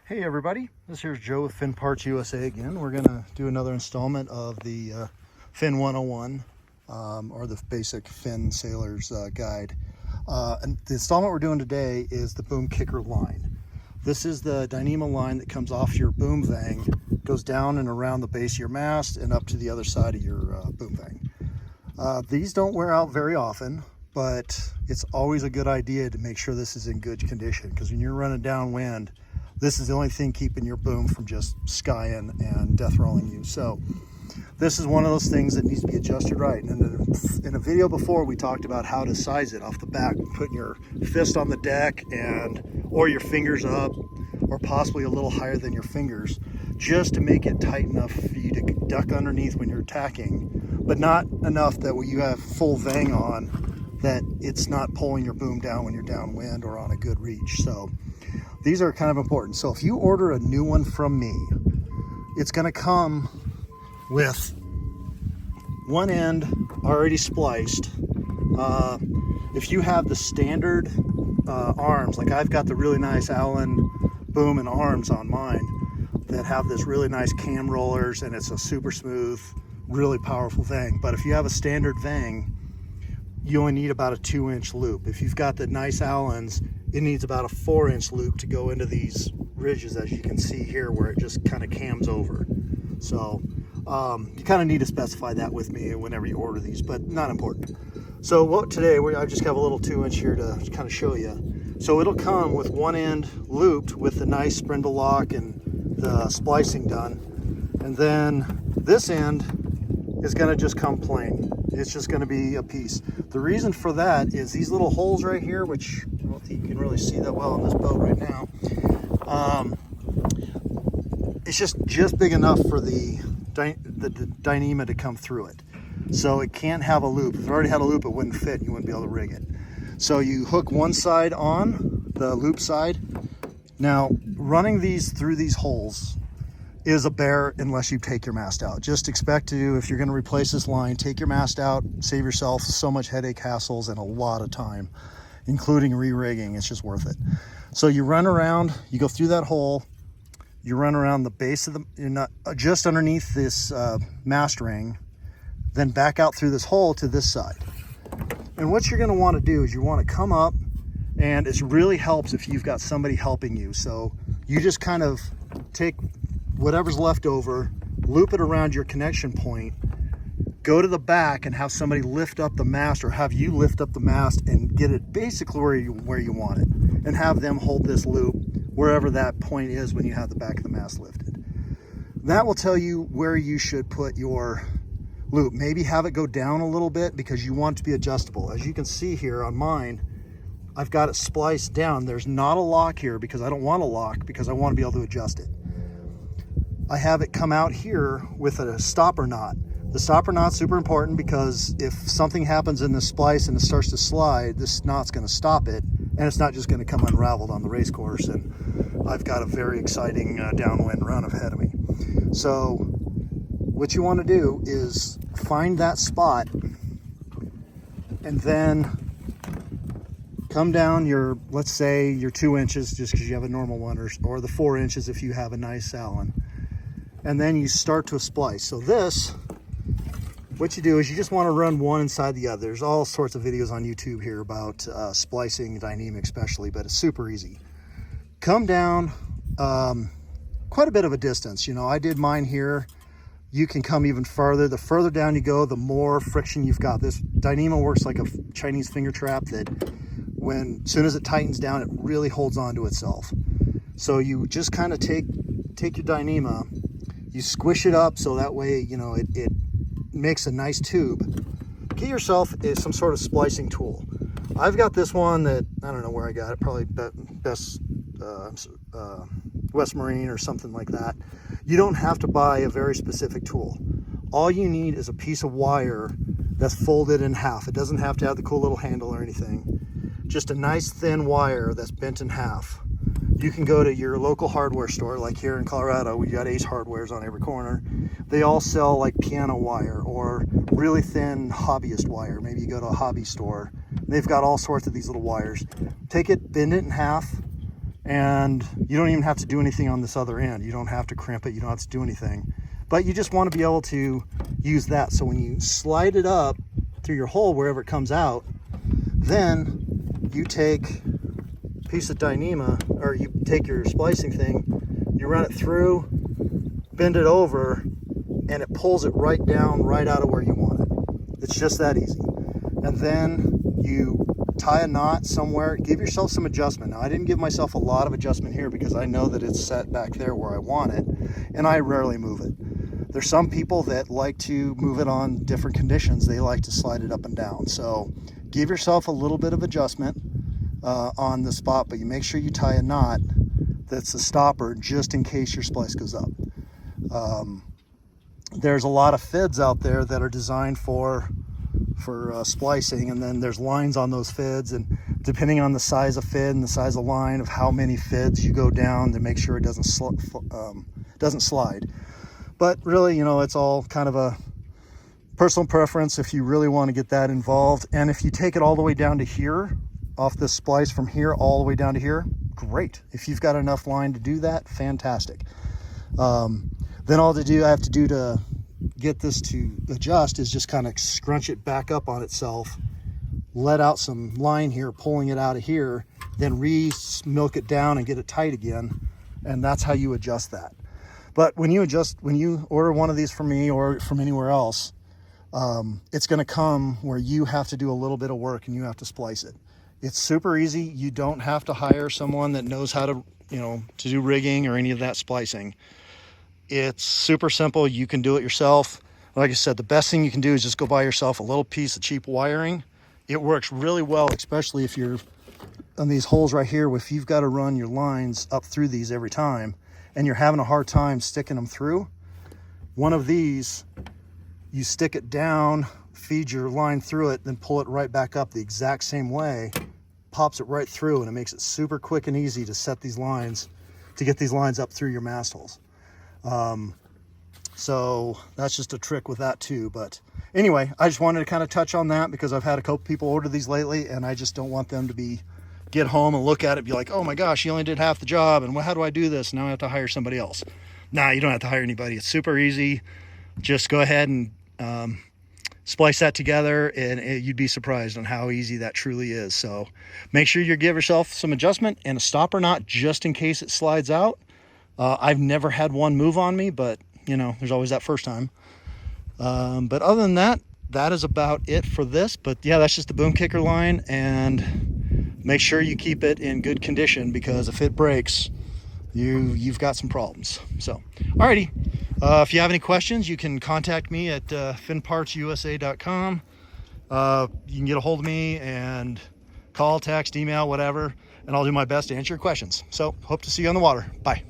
Hey everybody, this here's Joe with Finn Parts USA again. We're gonna do another installment of the Finn 101 or the basic Finn Sailor's Guide. And the installment we're doing today is the boom kicker line. This is the Dyneema line that comes off your boom vang, goes down and around the base of your mast and up to the other side of your boom vang. These don't wear out very often, but it's always a good idea to make sure this is in good condition, because when you're running downwind, this is the only thing keeping your boom from just skying and death rolling you. So this is one of those things that needs to be adjusted right. And in a video before, we talked about how to size it off the back, putting your fist on the deck or your fingers up, or possibly a little higher than your fingers, just to make it tight enough for you to duck underneath when you're tacking, but not enough that when you have full vang on, that it's not pulling your boom down when you're downwind or on a good reach. So these are kind of important. So if you order a new one from me, it's going to come with one end already spliced. If you have the standard arms, like I've got the really nice Allen boom and arms on mine that have this really nice cam rollers, and it's a super smooth, really powerful vang. But if you have a standard vang, you only need about a 2-inch loop. If you've got the nice Allens, it needs about a 4-inch loop to go into these ridges, as you can see here, where it just kind of cams over. So you kind of need to specify that with me whenever you order these, but not important. So today I just have a little 2-inch here to kind of show you. So it'll come with one end looped with the nice spindle lock and the splicing done, and then this end is going to just come plain. It's just going to be a piece. The reason for that is these little holes right here, which I don't think you can really see that well on this boat right now. It's just big enough for the Dyneema to come through it. So it can't have a loop. If it already had a loop, it wouldn't fit, and you wouldn't be able to rig it. So you hook one side on, the loop side. Now, running these through these holes is a bear unless you take your mast out. Just expect to, if you're going to replace this line, take your mast out, save yourself so much headache, hassles, and a lot of time, including re-rigging. It's just worth it. So you run around, you go through that hole, you run around the base of just underneath this mast ring, then back out through this hole to this side. And what you're going to want to do is you want to come up, and it really helps if you've got somebody helping you. So you just kind of take whatever's left over, loop it around your connection point, go to the back and have somebody lift up the mast, or have you lift up the mast and get it basically where you want it, and have them hold this loop wherever that point is when you have the back of the mast lifted. That will tell you where you should put your loop. Maybe have it go down a little bit because you want it to be adjustable. As you can see here on mine, I've got it spliced down. There's not a lock here because I don't want a lock, because I want to be able to adjust it. I have it come out here with a stopper knot. The stopper knot's super important because if something happens in the splice and it starts to slide, this knot's going to stop it, and it's not just going to come unraveled on the race course. And I've got a very exciting downwind run ahead of me. So what you want to do is find that spot and then come down your, let's say your 2 inches, just because you have a normal one, or the 4 inches if you have a nice Allen. And then you start to splice. So this, what you do is you just want to run one inside the other. There's all sorts of videos on YouTube here about splicing Dyneema especially, but it's super easy. Come down quite a bit of a distance. You know, I did mine here. You can come even farther. The further down you go, the more friction you've got. This Dyneema works like a Chinese finger trap that as soon as it tightens down, it really holds on to itself. So you just kind of take your Dyneema, you squish it up so that way, you know, it makes a nice tube. Get yourself some sort of splicing tool. I've got this one that, I don't know where I got it, probably best West Marine or something like that. You don't have to buy a very specific tool. All you need is a piece of wire that's folded in half. It doesn't have to have the cool little handle or anything. Just a nice thin wire that's bent in half. You can go to your local hardware store, like here in Colorado, we got Ace Hardwares on every corner. They all sell like piano wire or really thin hobbyist wire. Maybe you go to a hobby store. They've got all sorts of these little wires. Take it, bend it in half, and you don't even have to do anything on this other end. You don't have to crimp it, you don't have to do anything, but you just want to be able to use that. So when you slide it up through your hole wherever it comes out, then you take a piece of Dyneema, or you take your splicing thing, you run it through, bend it over, and it pulls it right down, right out of where you want it. It's just that easy. And then you tie a knot somewhere, give yourself some adjustment. Now, I didn't give myself a lot of adjustment here because I know that it's set back there where I want it, and I rarely move it. There's some people that like to move it on different conditions. They like to slide it up and down. So give yourself a little bit of adjustment on the spot, but you make sure you tie a knot that's a stopper just in case your splice goes up. There's a lot of fids out there that are designed for splicing, and then there's lines on those fids, and depending on the size of fid and the size of line of how many fids you go down to make sure it doesn't slide. But really, you know, it's all kind of a personal preference if you really want to get that involved. And if you take it all the way down to here, off this splice from here all the way down to here, great. If you've got enough line to do that, fantastic. Then all I have to do to get this to adjust is just kind of scrunch it back up on itself, let out some line here, pulling it out of here, then milk it down and get it tight again. And that's how you adjust that. But when you order one of these from me or from anywhere else, it's going to come where you have to do a little bit of work and you have to splice it. It's super easy. You don't have to hire someone that knows how to, to do rigging or any of that splicing. It's super simple. You can do it yourself. Like I said, the best thing you can do is just go buy yourself a little piece of cheap wiring. It works really well, especially if you're on these holes right here. If you've got to run your lines up through these every time and you're having a hard time sticking them through, one of these, you stick it down, feed your line through it, then pull it right back up the exact same way, pops it right through, and it makes it super quick and easy to set these lines, to get these lines up through your mast holes. So that's just a trick with that too. But anyway, I just wanted to kind of touch on that because I've had a couple people order these lately, and I just don't want them to get home and look at it and be like, oh my gosh, you only did half the job, and how do I do this? Now I have to hire somebody else. Nah, you don't have to hire anybody. It's super easy. Just go ahead and splice that together, and you'd be surprised on how easy that truly is. So make sure you give yourself some adjustment and a stopper knot just in case it slides out. I've never had one move on me, but there's always that first time. But other than that, that is about it for this. But yeah, that's just the boom kicker line, and make sure you keep it in good condition, because if it breaks, you've got some problems. So alrighty, if you have any questions, you can contact me at finnpartsusa.com. You can get a hold of me and call, text, email, whatever, and I'll do my best to answer your questions. So hope to see you on the water. Bye.